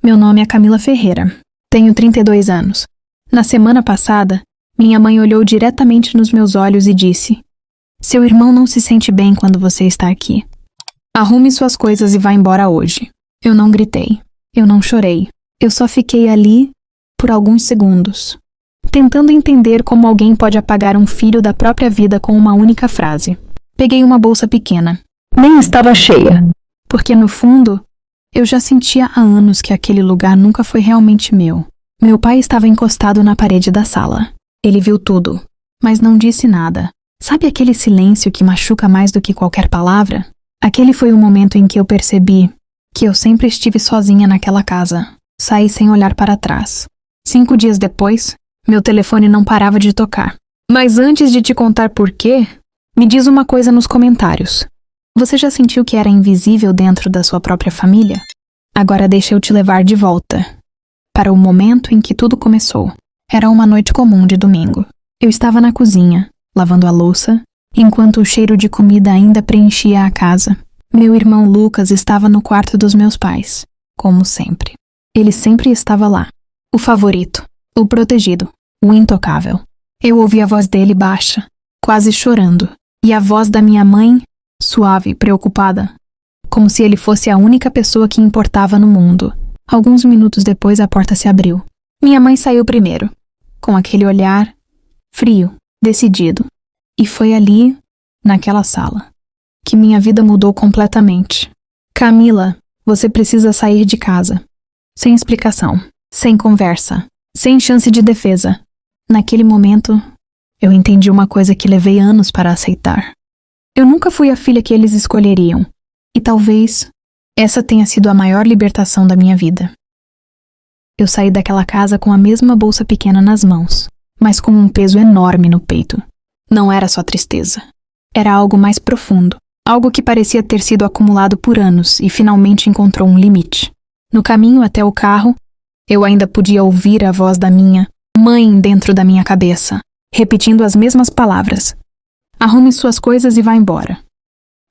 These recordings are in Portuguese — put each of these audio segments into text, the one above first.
Meu nome é Camila Ferreira. Tenho 32 anos. Na semana passada, minha mãe olhou diretamente nos meus olhos e disse: "Seu irmão não se sente bem quando você está aqui. Arrume suas coisas e vá embora hoje." Eu não gritei. Eu não chorei. Eu só fiquei ali por alguns segundos, tentando entender como alguém pode apagar um filho da própria vida com uma única frase. Peguei uma bolsa pequena. Nem estava cheia, porque no fundo, eu já sentia há anos que aquele lugar nunca foi realmente meu. Meu pai estava encostado na parede da sala. Ele viu tudo, mas não disse nada. Sabe aquele silêncio que machuca mais do que qualquer palavra? Aquele foi o momento em que eu percebi que eu sempre estive sozinha naquela casa. Saí sem olhar para trás. 5 dias depois, meu telefone não parava de tocar. Mas antes de te contar por quê, me diz uma coisa nos comentários. Você já sentiu que era invisível dentro da sua própria família? Agora deixa eu te levar de volta para o momento em que tudo começou. Era uma noite comum de domingo. Eu estava na cozinha, lavando a louça, enquanto o cheiro de comida ainda preenchia a casa. Meu irmão Lucas estava no quarto dos meus pais, como sempre. Ele sempre estava lá. O favorito, o protegido, o intocável. Eu ouvi a voz dele baixa, quase chorando, e a voz da minha mãe, suave e preocupada, como se ele fosse a única pessoa que importava no mundo. Alguns minutos depois a porta se abriu. Minha mãe saiu primeiro, com aquele olhar frio, decidido. E foi ali, naquela sala, que minha vida mudou completamente. "Camila, você precisa sair de casa." Sem explicação, sem conversa, sem chance de defesa. Naquele momento, eu entendi uma coisa que levei anos para aceitar. Eu nunca fui a filha que eles escolheriam. E talvez essa tenha sido a maior libertação da minha vida. Eu saí daquela casa com a mesma bolsa pequena nas mãos, mas com um peso enorme no peito. Não era só tristeza. Era algo mais profundo. Algo que parecia ter sido acumulado por anos e finalmente encontrou um limite. No caminho até o carro, eu ainda podia ouvir a voz da minha mãe dentro da minha cabeça, repetindo as mesmas palavras: "Arrume suas coisas e vá embora."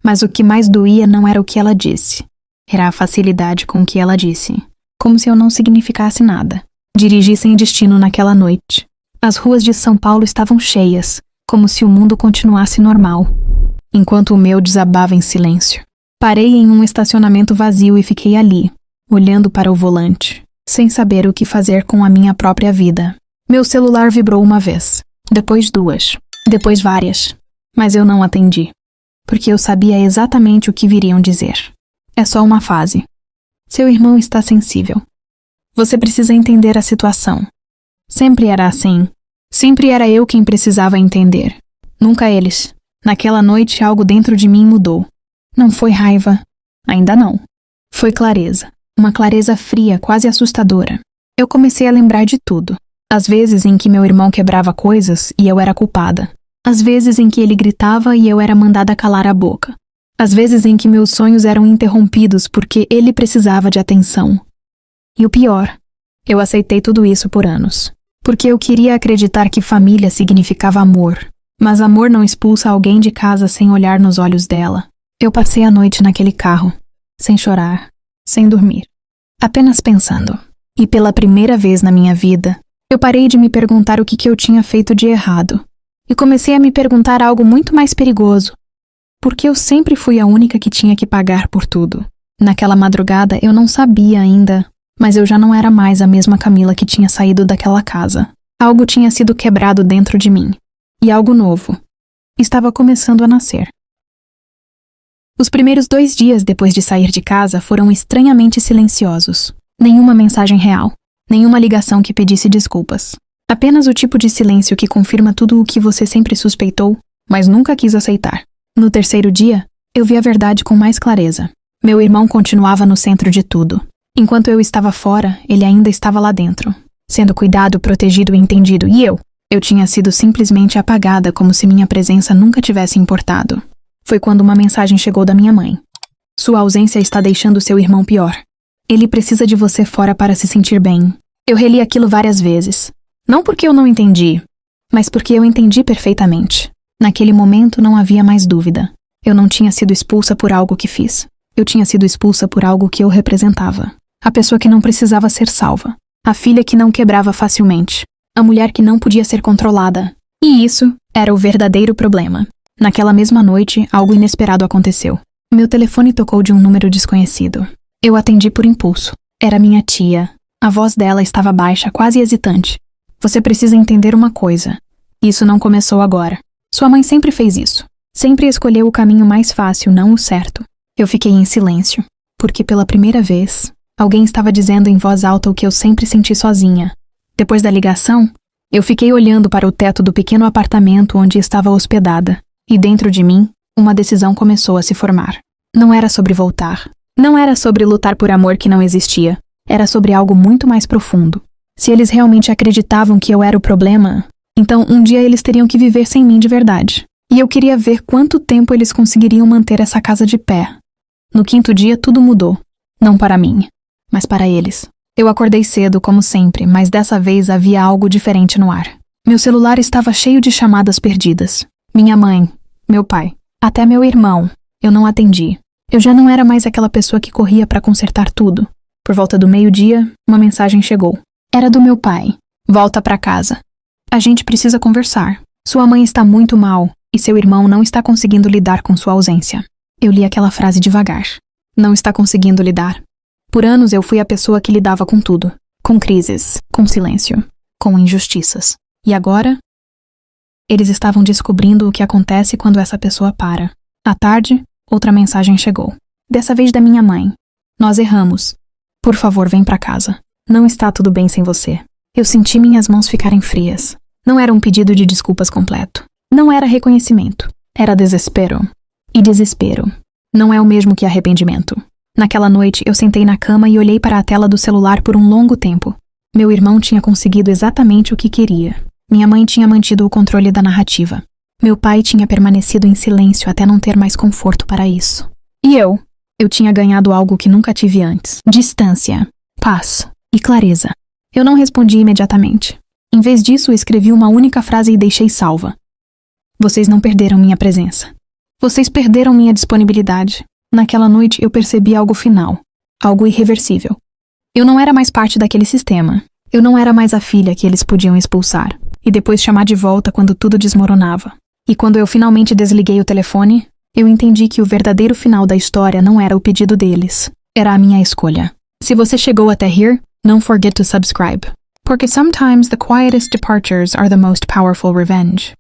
Mas o que mais doía não era o que ela disse. Era a facilidade com que ela disse. Como se eu não significasse nada. Dirigi sem destino naquela noite. As ruas de São Paulo estavam cheias, como se o mundo continuasse normal, enquanto o meu desabava em silêncio. Parei em um estacionamento vazio e fiquei ali, olhando para o volante, sem saber o que fazer com a minha própria vida. Meu celular vibrou uma vez, depois 2, depois várias, mas eu não atendi, porque eu sabia exatamente o que viriam dizer. "É só uma fase. Seu irmão está sensível. Você precisa entender a situação." Sempre era assim. Sempre era eu quem precisava entender. Nunca eles. Naquela noite algo dentro de mim mudou. Não foi raiva. Ainda não. Foi clareza. Uma clareza fria, quase assustadora. Eu comecei a lembrar de tudo. As vezes em que meu irmão quebrava coisas e eu era culpada. As vezes em que ele gritava e eu era mandada calar a boca. As vezes em que meus sonhos eram interrompidos porque ele precisava de atenção. E o pior, eu aceitei tudo isso por anos. Porque eu queria acreditar que família significava amor. Mas amor não expulsa alguém de casa sem olhar nos olhos dela. Eu passei a noite naquele carro, sem chorar, sem dormir, apenas pensando. E pela primeira vez na minha vida, eu parei de me perguntar o que eu tinha feito de errado. E comecei a me perguntar algo muito mais perigoso. Porque eu sempre fui a única que tinha que pagar por tudo. Naquela madrugada eu não sabia ainda, mas eu já não era mais a mesma Camila que tinha saído daquela casa. Algo tinha sido quebrado dentro de mim. E algo novo estava começando a nascer. Os primeiros 2 dias depois de sair de casa foram estranhamente silenciosos. Nenhuma mensagem real. Nenhuma ligação que pedisse desculpas. Apenas o tipo de silêncio que confirma tudo o que você sempre suspeitou, mas nunca quis aceitar. No 3º dia, eu vi a verdade com mais clareza. Meu irmão continuava no centro de tudo. Enquanto eu estava fora, ele ainda estava lá dentro, sendo cuidado, protegido e entendido. E eu tinha sido simplesmente apagada como se minha presença nunca tivesse importado. Foi quando uma mensagem chegou da minha mãe. "Sua ausência está deixando seu irmão pior. Ele precisa de você fora para se sentir bem." Eu reli aquilo várias vezes. Não porque eu não entendi, mas porque eu entendi perfeitamente. Naquele momento não havia mais dúvida. Eu não tinha sido expulsa por algo que fiz. Eu tinha sido expulsa por algo que eu representava. A pessoa que não precisava ser salva. A filha que não quebrava facilmente. A mulher que não podia ser controlada. E isso era o verdadeiro problema. Naquela mesma noite, algo inesperado aconteceu. Meu telefone tocou de um número desconhecido. Eu atendi por impulso. Era minha tia. A voz dela estava baixa, quase hesitante. Você precisa entender uma coisa. Isso não começou agora. Sua mãe sempre fez isso. Sempre escolheu o caminho mais fácil, não o certo. Eu fiquei em silêncio, porque pela primeira vez, alguém estava dizendo em voz alta o que eu sempre senti sozinha. Depois da ligação, eu fiquei olhando para o teto do pequeno apartamento onde estava hospedada, e dentro de mim, uma decisão começou a se formar. Não era sobre voltar. Não era sobre lutar por amor que não existia. Era sobre algo muito mais profundo. Se eles realmente acreditavam que eu era o problema, então um dia eles teriam que viver sem mim de verdade. E eu queria ver quanto tempo eles conseguiriam manter essa casa de pé. No 5º dia, tudo mudou. Não para mim, mas para eles. Eu acordei cedo, como sempre, mas dessa vez havia algo diferente no ar. Meu celular estava cheio de chamadas perdidas. Minha mãe, meu pai, até meu irmão. Eu não atendi. Eu já não era mais aquela pessoa que corria para consertar tudo. Por volta do meio-dia, uma mensagem chegou. Era do meu pai. Volta para casa. A gente precisa conversar. Sua mãe está muito mal e seu irmão não está conseguindo lidar com sua ausência. Eu li aquela frase devagar. Não está conseguindo lidar. Por anos eu fui a pessoa que lidava com tudo. Com crises, com silêncio, com injustiças. E agora? Eles estavam descobrindo o que acontece quando essa pessoa para. À tarde, outra mensagem chegou. Dessa vez da minha mãe. Nós erramos. Por favor, vem pra casa. Não está tudo bem sem você. Eu senti minhas mãos ficarem frias. Não era um pedido de desculpas completo. Não era reconhecimento. Era desespero. E desespero não é o mesmo que arrependimento. Naquela noite, eu sentei na cama e olhei para a tela do celular por um longo tempo. Meu irmão tinha conseguido exatamente o que queria. Minha mãe tinha mantido o controle da narrativa. Meu pai tinha permanecido em silêncio até não ter mais conforto para isso. E eu tinha ganhado algo que nunca tive antes. Distância, paz e clareza. Eu não respondi imediatamente. Em vez disso, escrevi uma única frase e deixei salva. Vocês não perderam minha presença. Vocês perderam minha disponibilidade. Naquela noite eu percebi algo final. Algo irreversível. Eu não era mais parte daquele sistema. Eu não era mais a filha que eles podiam expulsar e depois chamar de volta quando tudo desmoronava. E quando eu finalmente desliguei o telefone, eu entendi que o verdadeiro final da história não era o pedido deles. Era a minha escolha. Se você chegou até here, don't forget to subscribe. Porque sometimes the quietest departures are the most powerful revenge.